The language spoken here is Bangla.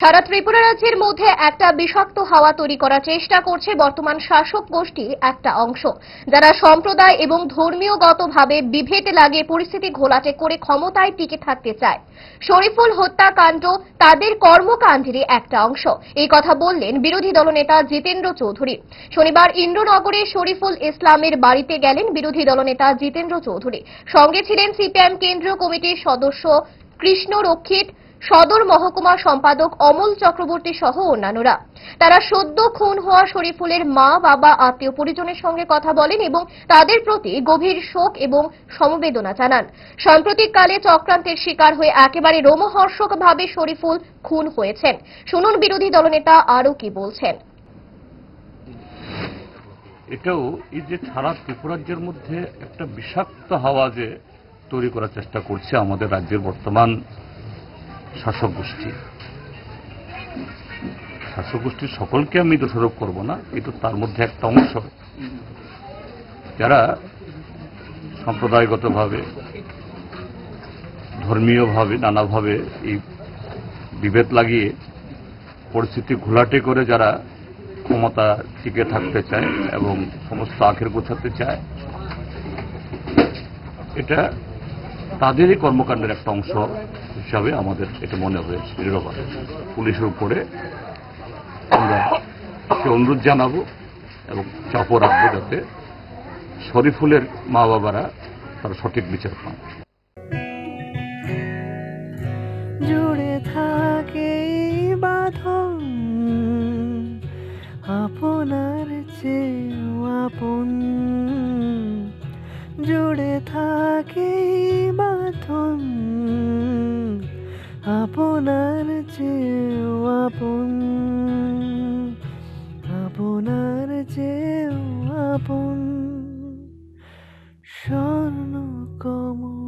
সারা ত্রিপুরা রাজ্যের মধ্যে একটা বিষাক্ত হাওয়া তৈরি করার চেষ্টা করছে বর্তমান শাসক গোষ্ঠীর একটা অংশ, যারা সম্প্রদায় এবং ধর্মীয়গতভাবে বিভেদ লাগিয়ে পরিস্থিতি ঘোলাটে করে ক্ষমতায় টিকে থাকতে চায়। শরীফুল হত্যাকাণ্ড তাদের কর্মকাণ্ডেরই একটা অংশ, এই কথা বললেন বিরোধী দলনেতা জিতেন্দ্র চৌধুরী। শনিবার ইন্দ্রনগরে শরীফুল ইসলামের বাড়িতে গেলেন বিরোধী দলনেতা জিতেন্দ্র চৌধুরী। সঙ্গে ছিলেন সিপিএম কেন্দ্রীয় কমিটির সদস্য কৃষ্ণ রক্ষিত, সদর মহকুমা সম্পাদক অমল চক্রবর্তী সহ অন্যান্যরা। তারা সদ্য খুন হওয়া শরীফুলের মা, বাবা, আত্মীয় পরিজনের সঙ্গে কথা বলেন এবং তাদের প্রতি গভীর শোক এবং সমবেদনা জানান। সাম্প্রতিককালে চক্রান্তের শিকার হয়ে একেবারে রোমহর্ষকভাবে শরীফুল খুন হয়েছেন। শুনুন বিরোধী দলনেতা আরও কি বলছেন। এটাও এই যে সারা ত্রিপুরা রাজ্যের মধ্যে একটা বিষাক্ত হাওয়া যে তৈরি করার চেষ্টা করছে আমাদের রাজ্যের বর্তমান শাসক গোষ্ঠী। শাসক গোষ্ঠীর সকলকে আমি দোষারোপ করব না, এটা তার মধ্যে একটা অংশ, যারা সম্প্রদায়গতভাবে ধর্মীয়ভাবে নানাভাবে এই বিভেদ লাগিয়ে পরিস্থিতি ঘোলাটে করে যারা ক্ষমতা টিকে থাকতে চায় এবং সমস্ত আখের গোছাতে চায়, এটা তাদেরই কর্মকাণ্ডের একটা অংশ হিসাবে আমাদের এটা মনে হয়েছে। দৃঢ়ভাবে পুলিশের উপরে আমরা সে অনুরোধ জানাবো এবং চাপও রাখবো যাতে শরীফুলের মা বাবারা তার সঠিক বিচার পান। জুড়ে থাকে বাঁধন আপনার চেয়েও আপন, জুড়ে থাকে বাঁধন আপনার চেয়েও আপন, আপনার চেয়েও আপন। স্বর্ণ কমল